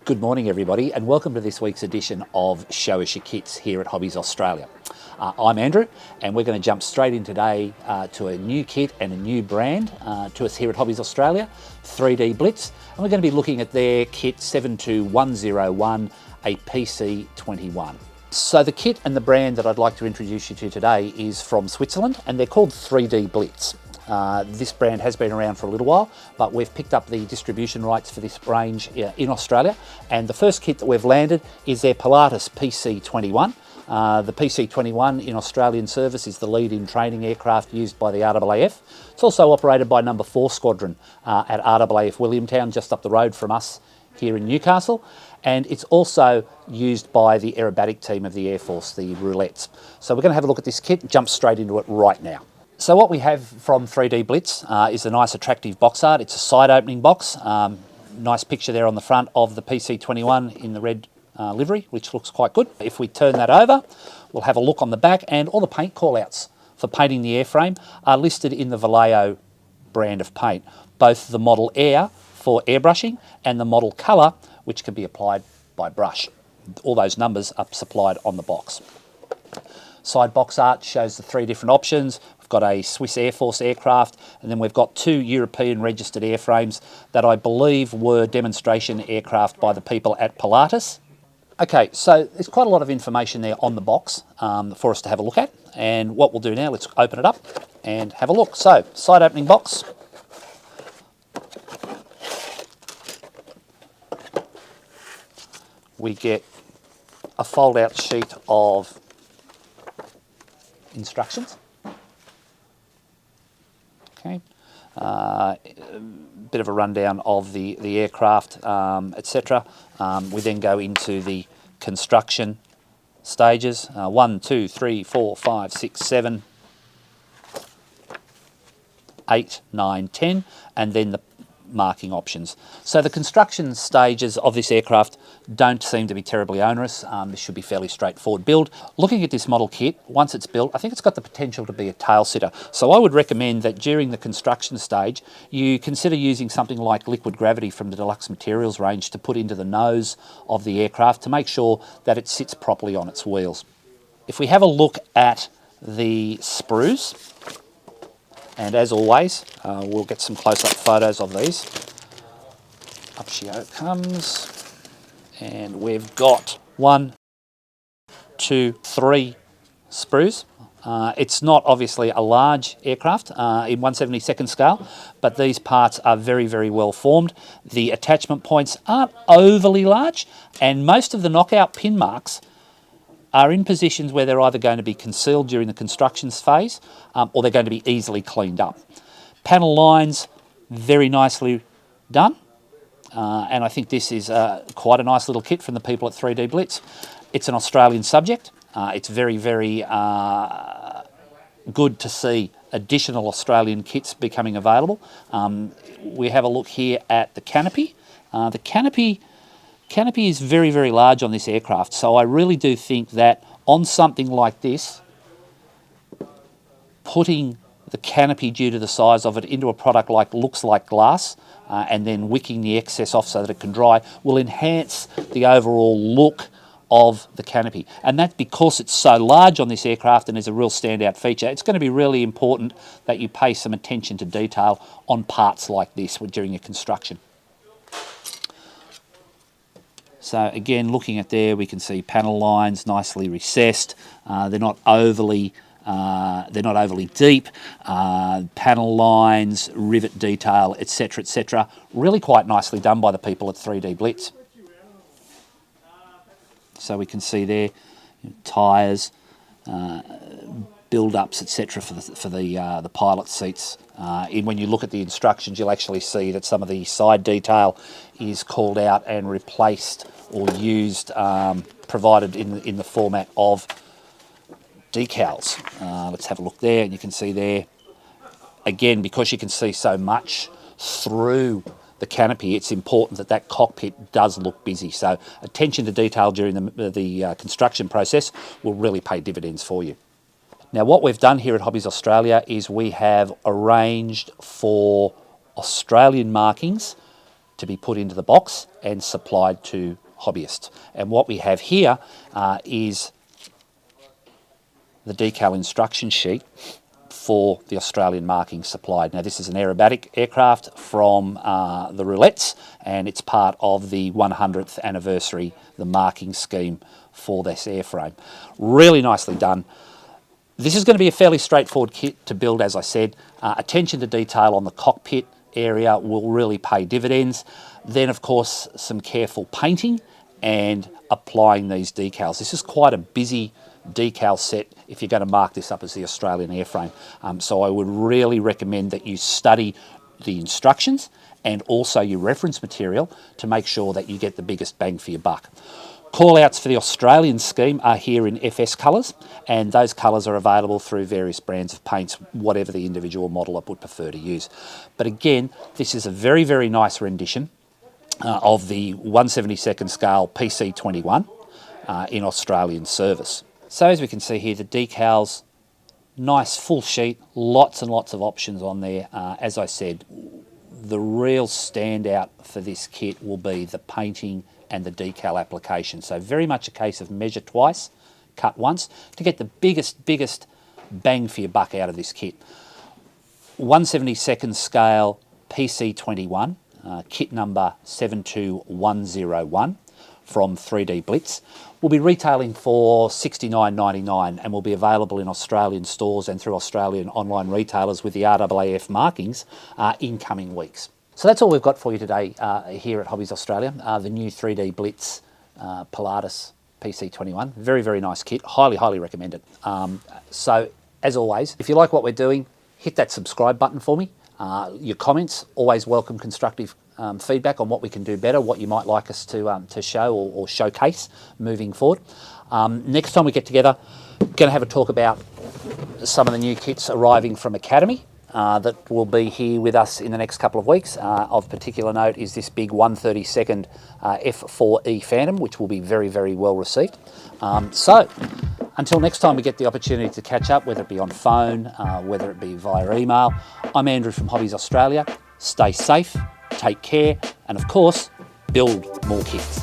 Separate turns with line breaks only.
Good morning everybody and welcome to this week's edition of Show Us Your Kits here at Hobbies Australia. I'm Andrew and we're going to jump straight in today to a new kit and a new brand to us here at Hobbies Australia, 3D Blitz, and we're going to be looking at their kit 72101, a PC-21. So the kit and the brand that I'd like to introduce you to today is from Switzerland and they're called 3D Blitz. This brand has been around for a little while, but we've picked up the distribution rights for this range in Australia, and the first kit that we've landed is their Pilatus PC-21. The PC-21 in Australian service is the lead-in training aircraft used by the RAAF. It's also operated by number 4 Squadron at RAAF Williamtown, just up the road from us here in Newcastle, and it's also used by the aerobatic team of the Air Force, the Roulettes. So we're going to have a look at this kit and jump straight into it right now. So what we have from 3D Blitz is a nice attractive box art. It's a side opening box. Nice picture there on the front of the PC-21 in the red livery, which looks quite good. If we turn that over, we'll have a look on the back, and all the paint call-outs for painting the airframe are listed in the Vallejo brand of paint. Both the model Air for airbrushing and the model Colour, which can be applied by brush. All those numbers are supplied on the box. Side box art shows the 3 different options. We've got a Swiss Air Force aircraft, and then we've got 2 European registered airframes that I believe were demonstration aircraft by the people at Pilatus. Okay, so there's quite a lot of information there on the box for us to have a look at, and what we'll do now, let's open it up and have a look. So, side opening box. We get a fold out sheet of instructions. Okay, bit of a rundown of the aircraft, etc. We then go into the construction stages, 1, 2, 3, 4, 5, 6, 7, 8, 9, 10, and then the marking options. So the construction stages of this aircraft don't seem to be terribly onerous. This should be fairly straightforward build. Looking at this model kit, once it's built, I think it's got the potential to be a tail sitter. So I would recommend that during the construction stage, you consider using something like liquid gravity from the Deluxe Materials range to put into the nose of the aircraft to make sure that it sits properly on its wheels. If we have a look at the sprues, and as always, we'll get some close-up photos of these. Up she comes. And we've got 1, 2, 3 sprues. It's not obviously a large aircraft in 1/72nd scale, but these parts are very, very well formed. The attachment points aren't overly large, and most of the knockout pin marks are in positions where they're either going to be concealed during the construction phase or they're going to be easily cleaned up. Panel lines, very nicely done. And I think this is quite a nice little kit from the people at 3D Blitz. It's an Australian subject. It's very, very good to see additional Australian kits becoming available. We have a look here at the Canopy. The Canopy is very, very large on this aircraft, so I really do think that on something like this, putting the canopy, due to the size of it, into a product like looks like glass and then wicking the excess off so that it can dry will enhance the overall look of the canopy. And that's because it's so large on this aircraft and is a real standout feature. It's going to be really important that you pay some attention to detail on parts like this during your construction. So again, looking at there, we can see panel lines nicely recessed. They're not overly deep. Panel lines, rivet detail, etc., etc. Really quite nicely done by the people at 3D Blitz. So we can see there tyres, build-ups, etc. for the pilot seats. When you look at the instructions, you'll actually see that some of the side detail is called out and replaced or used, provided in the format of decals. Let's have a look there, and you can see there, again, because you can see so much through the canopy, it's important that that cockpit does look busy. So attention to detail during the construction process will really pay dividends for you. Now, what we've done here at Hobbies Australia is we have arranged for Australian markings to be put into the box and supplied to hobbyists. And what we have here is the decal instruction sheet for the Australian marking supplied. Now this is an aerobatic aircraft from the Roulettes, and it's part of the 100th anniversary, the marking scheme for this airframe. Really nicely done. This is going to be a fairly straightforward kit to build, as I said. Attention to detail on the cockpit area will really pay dividends. Then of course some careful painting and applying these decals. This is quite a busy decal set if you're going to mark this up as the Australian airframe. So I would really recommend that you study the instructions and also your reference material to make sure that you get the biggest bang for your buck. Call-outs for the Australian scheme are here in FS colours, and those colours are available through various brands of paints, whatever the individual modeller would prefer to use. But again, this is a very, very nice rendition of the 1/72nd scale PC-21 in Australian service. So as we can see here, the decals, nice full sheet, lots and lots of options on there. As I said, the real standout for this kit will be the painting and the decal application. So very much a case of measure twice, cut once, to get the biggest bang for your buck out of this kit. 1/72nd scale PC-21, kit number 72101 from 3D Blitz, will be retailing for $69.99 and will be available in Australian stores and through Australian online retailers with the RAAF markings in coming weeks. So that's all we've got for you today here at Hobbies Australia, the new 3D Blitz Pilatus PC-21. Very, very nice kit. Highly, highly recommend it. So as always, if you like what we're doing, hit that subscribe button for me. Your comments, always welcome constructive feedback on what we can do better, what you might like us to show or showcase moving forward. Next time we get together, going to have a talk about some of the new kits arriving from Canopy that will be here with us in the next couple of weeks. Of particular note is this big 1/32nd F4E Phantom, which will be very, very well received. So until next time we get the opportunity to catch up, whether it be on phone, whether it be via email, I'm Andrew from Hobbies Australia. Stay safe, take care, and of course, build more kits.